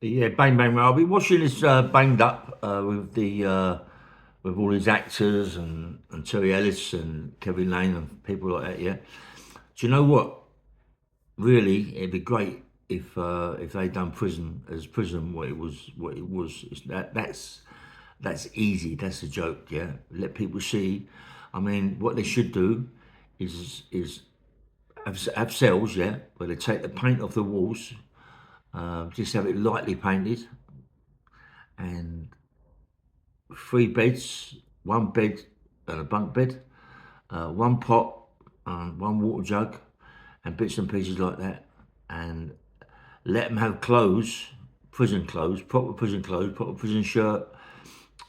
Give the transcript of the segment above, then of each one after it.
Yeah, bang bang. I'll be watching this banged up with all these actors and Terry Ellis and Kevin Lane and people like that. Yeah. Do you know what? Really, it'd be great if they done prison as prison what it was. That's easy. That's a joke. Yeah. Let people see. I mean, what they should do is have cells. Yeah, where they take the paint off the walls. Just have it lightly painted and three beds, one bed and a bunk bed, one pot and one water jug, and bits and pieces like that. And let them have clothes, proper prison shirt,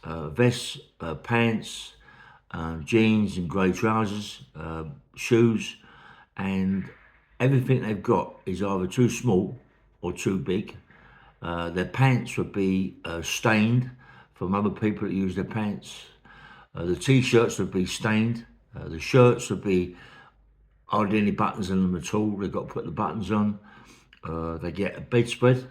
vests, pants, jeans and grey trousers, shoes, and everything they've got is either too small or too big. Their pants would be stained from other people that use their pants. The t-shirts would be stained. The shirts would be hardly any buttons in them at all. They've got to put the buttons on. They get a bedspread,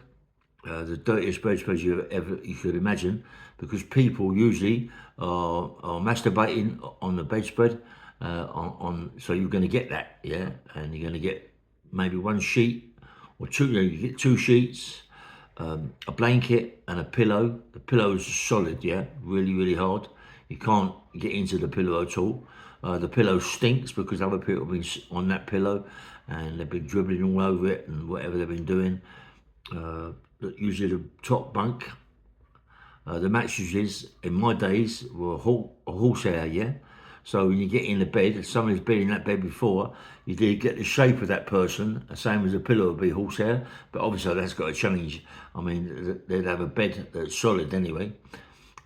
the dirtiest bedspread you could imagine, because people usually are masturbating on the bedspread. So you're going to get that, yeah, and you're going to get maybe one sheet or two. You get two sheets, a blanket and a pillow. The pillow is solid, yeah, really, really hard. You can't get into the pillow at all. The pillow stinks because other people have been on that pillow and they've been dribbling all over it and whatever they've been doing. Uh, Usually the top bunk, the mattresses in my days were a horsehair, yeah. So when you get in the bed, if somebody's been in that bed before, you did get the shape of that person, the same as a pillow would be horsehair, but obviously that's got to change. I mean, they'd have a bed that's solid anyway,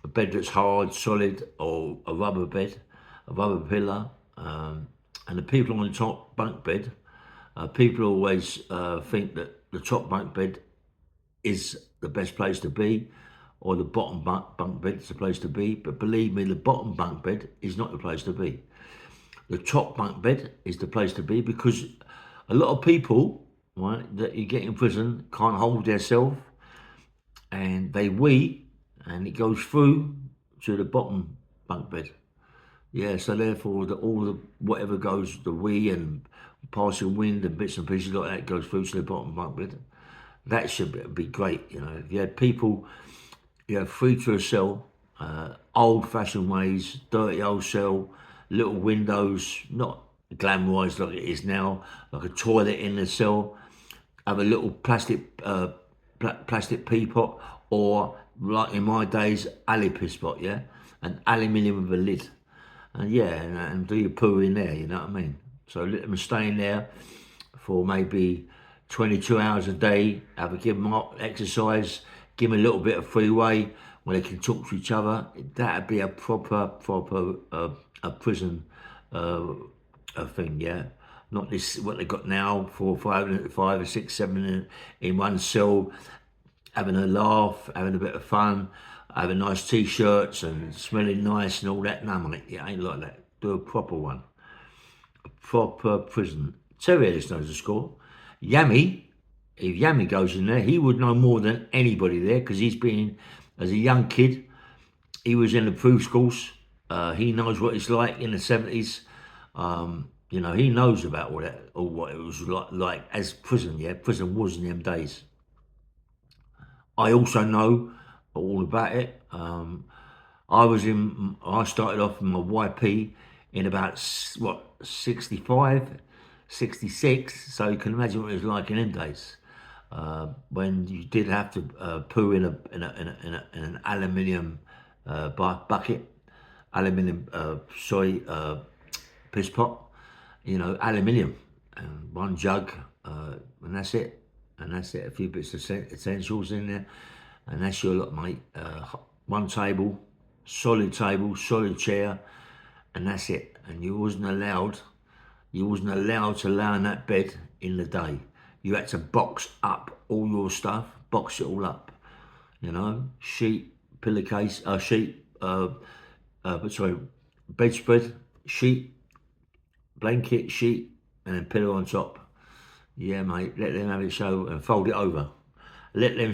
a bed that's hard, solid, or a rubber bed, a rubber pillow, and the people on the top bunk bed, people always think that the top bunk bed is the best place to be, or the bottom bunk bed is the place to be. But believe me, the bottom bunk bed is not the place to be. The top bunk bed is the place to be because a lot of people, right, that you get in prison can't hold themselves and they wee and it goes through to the bottom bunk bed. Yeah, so therefore all the whatever goes, the wee and passing wind and bits and pieces like that goes through to the bottom bunk bed. That should be great, you know. If you had people, you know, free to a cell, old-fashioned ways, dirty old cell, little windows, not glamorised like it is now, like a toilet in the cell, have a little plastic peapot, or like in my days, alley piss pot, yeah, an aluminium with a lid, and yeah, and do your poo in there. You know what I mean? So let them stay in there for maybe 22 hours a day. Have a give them exercise, give them a little bit of freeway where they can talk to each other. That'd be a proper a prison uh, a thing, yeah. Not this what they got now, 4, 5, 5 or 6, 7 in one cell, having a laugh, having a bit of fun, having nice t-shirts and smelling nice and all that. No, mate, it ain't like that. Do a proper one, a proper prison. Terry Ellis knows the score. Yammy, if Yammy goes in there, he would know more than anybody there because he's been, as a young kid, he was in the proof schools. He knows what it's like in the 70s. You know, he knows about all that, or what it was like as prison, yeah. Prison was in them days. I also know all about it. I started off in my YP in about, what, 65, 66. So you can imagine what it was like in them days. When you did have to poo in an aluminium bucket, aluminium piss pot, you know, aluminium, and one jug, and that's it. And that's it. A few bits of essentials in there, and that's your lot, mate. One table, solid chair, and that's it. And you wasn't allowed to lie on that bed in the day. You had to box up all your stuff, box it all up. You know, sheet, pillowcase, sorry, bedspread, sheet, blanket, sheet, and then pillow on top. Yeah, mate, let them have it so and fold it over. Let them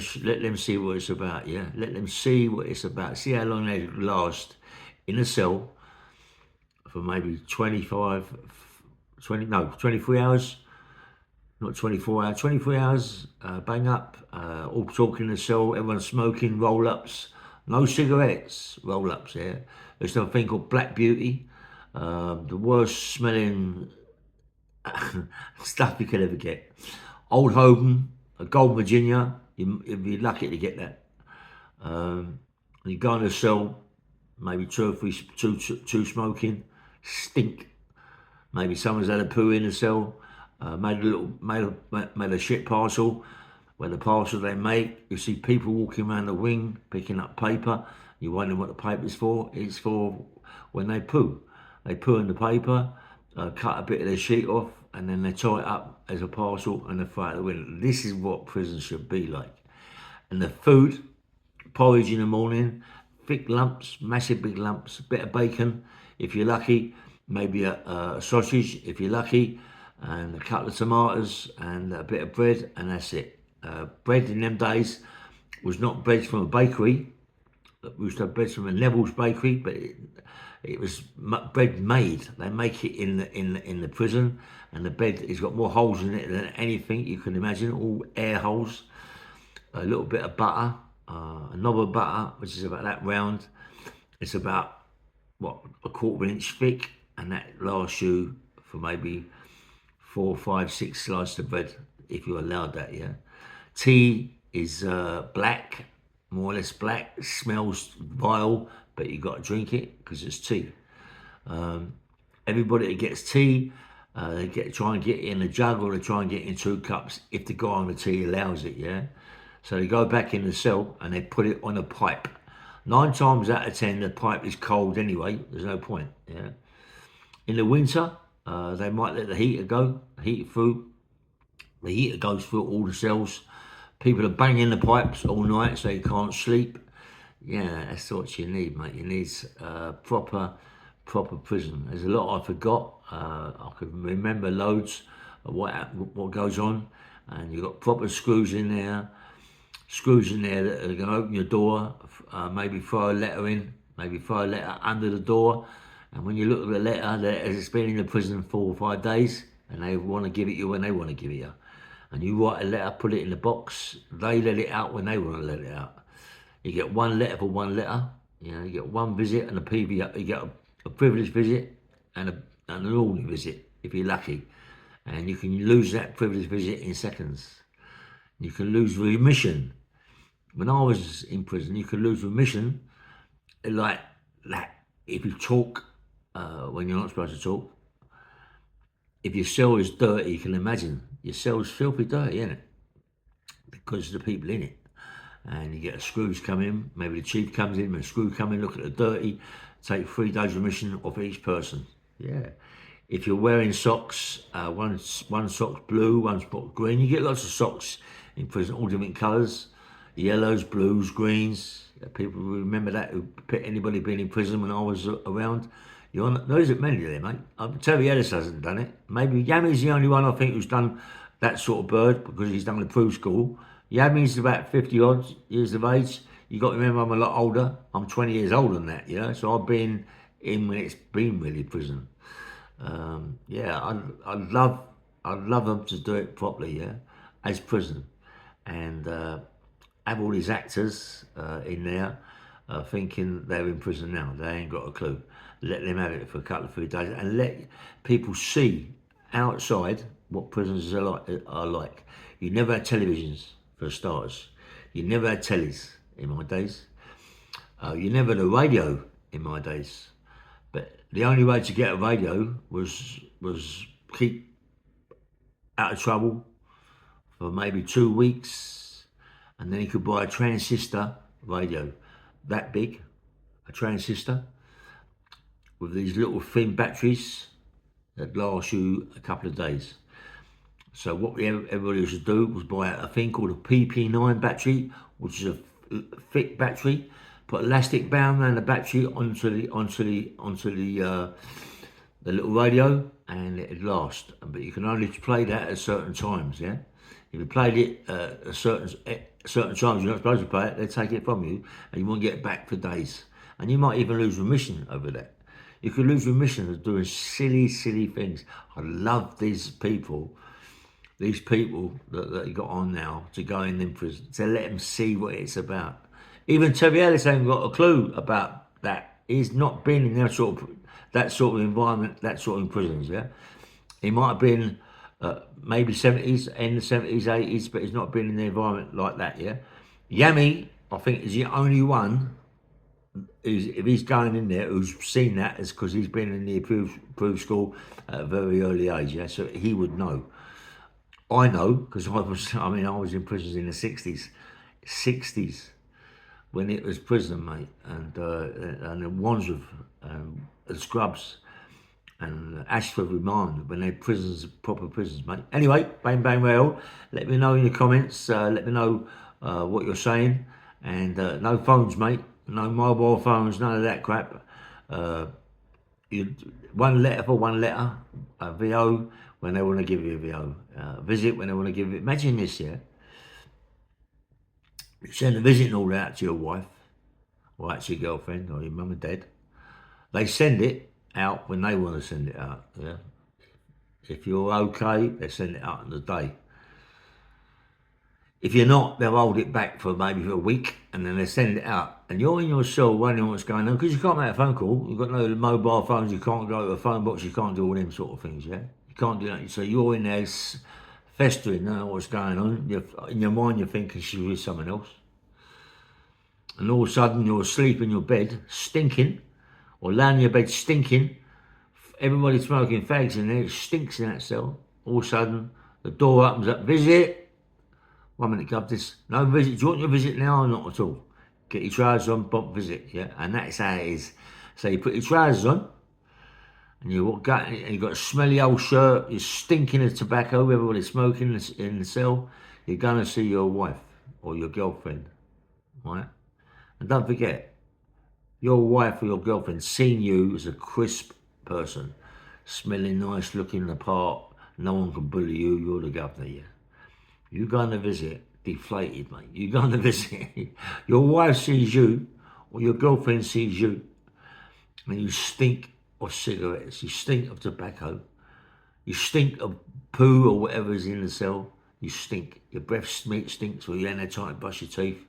see what it's about. Yeah, let them see what it's about. See how long they last in a cell for maybe 23 hours, not 24 hours, 23 hours, bang up, all talking in the cell, everyone smoking, roll ups, no cigarettes, roll ups, yeah. There's something called Black Beauty, the worst smelling stuff you could ever get. Old Holden, a Gold Virginia, you'd be lucky to get that. You go in the cell, maybe two smoking, stink. Maybe someone's had a poo in the cell, made a shit parcel. Where the parcel they make, you see people walking around the wing picking up paper. You wonder what the paper's for. It's for when they poo. They poo in the paper, cut a bit of the sheet off, and then they tie it up as a parcel and they throw it out the window. This is what prison should be like. And the food, porridge in the morning, thick lumps, massive big lumps, a bit of bacon if you're lucky, maybe a sausage if you're lucky, and a couple of tomatoes and a bit of bread, and that's it. Bread in them days was not bread from a bakery. We used to have bread from a Neville's bakery, but it was bread made. They make it in the prison, and the bread has got more holes in it than anything you can imagine, all air holes. A little bit of butter, a knob of butter, which is about that round. It's about, what, a quarter of an inch thick, and that lasts you for maybe 4, 5, 6 slices of bread, if you're allowed that, yeah. Tea is black, more or less black. It smells vile, but you got to drink it because it's tea. Everybody that gets tea, they try and get it in a jug, or they try and get it in 2 cups if the guy on the tea allows it, yeah. So they go back in the cell and they put it on a pipe. 9 times out of 10, the pipe is cold anyway. There's no point, yeah. In the winter, they might let the heater go, heat through. The heater goes through all the cells. People are banging the pipes all night so you can't sleep. Yeah, that's what you need, mate. You need proper prison. There's a lot I forgot. I can remember loads of what goes on, and you've got proper screws in there that are going to open your door. Maybe throw a letter in. Maybe throw a letter under the door. And when you look at the letter, it's been in the prison 4 or 5 days, and they want to give it you when they want to give it you. And you write a letter, put it in the box. They let it out when they want to let it out. You get 1 letter for 1 letter. You know, you get 1 visit and a PV. You get a privileged visit and an ordinary visit if you're lucky. And you can lose that privileged visit in seconds. You can lose remission. When I was in prison, you could lose remission like that if you talk when you're not supposed to talk. If your cell is dirty, you can imagine your cell's filthy dirty, isn't it? Because of the people in it. And you get the screws come in, maybe the chief comes in, when the screw come in, look at the dirty, take 3 days remission off each person. Yeah. If you're wearing socks, one sock's blue, one sock's green. You get lots of socks in prison, all different colours, yellows, blues, greens. People remember that, anybody been in prison when I was around. There isn't many of them, mate. Terry Ellis hasn't done it. Maybe Yammy's the only one I think who's done that sort of bird, because he's done the proof school. Yammy's about 50 odd years of age. You got to remember I'm a lot older. I'm 20 years older than that, you know. So I've been in when it's been really prison. Yeah, I'd love them to do it properly, yeah, as prison, and have all these actors in there thinking they're in prison now. They ain't got a clue. Let them have it for a couple of 3 days and let people see outside what prisons are like. You never had televisions, for starters. You never had tellies in my days. You never had a radio in my days. But the only way to get a radio was keep out of trouble for maybe 2 weeks, and then you could buy a transistor radio, that big, a transistor, with these little thin batteries that last you a couple of days. So what everybody used to do was buy a thing called a PP9 battery, which is a thick battery. Put elastic band around the battery onto the little radio, and it'd last. But you can only play that at certain times. Yeah, if you played it at a certain certain times you're not supposed to pay it, they take it from you, and you won't get it back for days. And you might even lose remission over that. You could lose remission of doing silly, silly things. I love these people that you got on now to go in prison, to let them see what it's about. Even Terry Ellis ain't got a clue about that. He's not been in that sort of environment, that sort of prisons, yeah? He might have been maybe 70s, in the 70s, 80s, but he's not been in the environment like that, yeah? YAMMY, I think, is the only one if he's going in there who's seen that, is because he's been in the approved school at a very early age, yeah? So he would know. I know because I was in prisons in the 60s when it was prison, mate, and in Wandsworth, and Scrubs, and Ashford Remand, when they're prisons, proper prisons, mate. Anyway, bang bang well. Let me know in the comments. Let me know what you're saying, and no phones, mate. No mobile phones, none of that crap. One letter for one letter, a VO when they want to give you a VO, visit when they want to give you. Imagine this, yeah. You send a visiting order out to your wife, or out to your girlfriend, or your mum and dad. They send it out when they want to send it out, yeah. If you're okay, they send it out on the day. If you're not, they'll hold it back for maybe a week, and then they send it out. And you're in your cell wondering what's going on, because you can't make a phone call. You've got no mobile phones, you can't go to a phone box, you can't do all them sort of things, yeah? You can't do that. So you're in there festering, don't know what's going on. In your mind, you're thinking she's with someone else. And all of a sudden, you're asleep in your bed, stinking, or laying in your bed stinking. Everybody's smoking fags in there, it stinks in that cell. All of a sudden, the door opens up, visit. 1 minute, Gov, this. No visit. Do you want your visit now or not at all? Get your trousers on, bump visit, yeah? And that's how it is. So you put your trousers on, and you've got a smelly old shirt, you're stinking of tobacco, everybody's smoking in the cell. You're going to see your wife or your girlfriend, right? And don't forget, your wife or your girlfriend seeing you as a crisp person, smelling nice, looking the part, no one can bully you, you're the governor, yeah? You're going to visit deflated, mate. You're going to visit. Your wife sees you, or your girlfriend sees you, and you stink of cigarettes, you stink of tobacco, you stink of poo or whatever's in the cell. You stink. Your breath stinks, or you're in there trying to brush your teeth.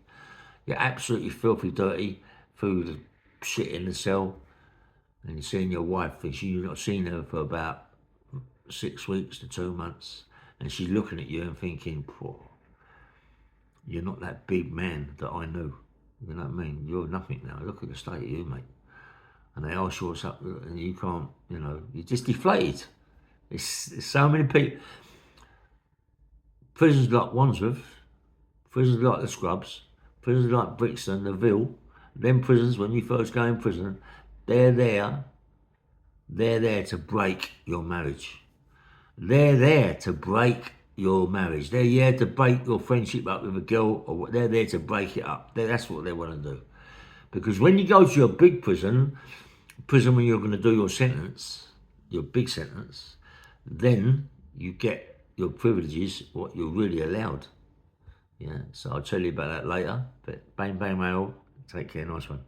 You're absolutely filthy dirty through the shit in the cell, and you're seeing your wife, and you've not seen her for about 6 weeks to 2 months. And she's looking at you and thinking, you're not that big man that I knew. You know what I mean? You're nothing now. Look at the state of you, mate. And they ask you what's up, and you can't, you're just deflated. There's so many people. Prisons like Wandsworth, prisons like the Scrubs, prisons like Brixton, the Ville, them prisons, when you first go in prison, they're there to break your marriage. They're there to break your marriage. They're there to break your friendship up with a girl, or they're there to break it up. That's what they want to do. Because when you go to your big prison when you're going to do your sentence, your big sentence, then you get your privileges, what you're really allowed. Yeah, so I'll tell you about that later. But bang, bang, mail. Take care, nice one.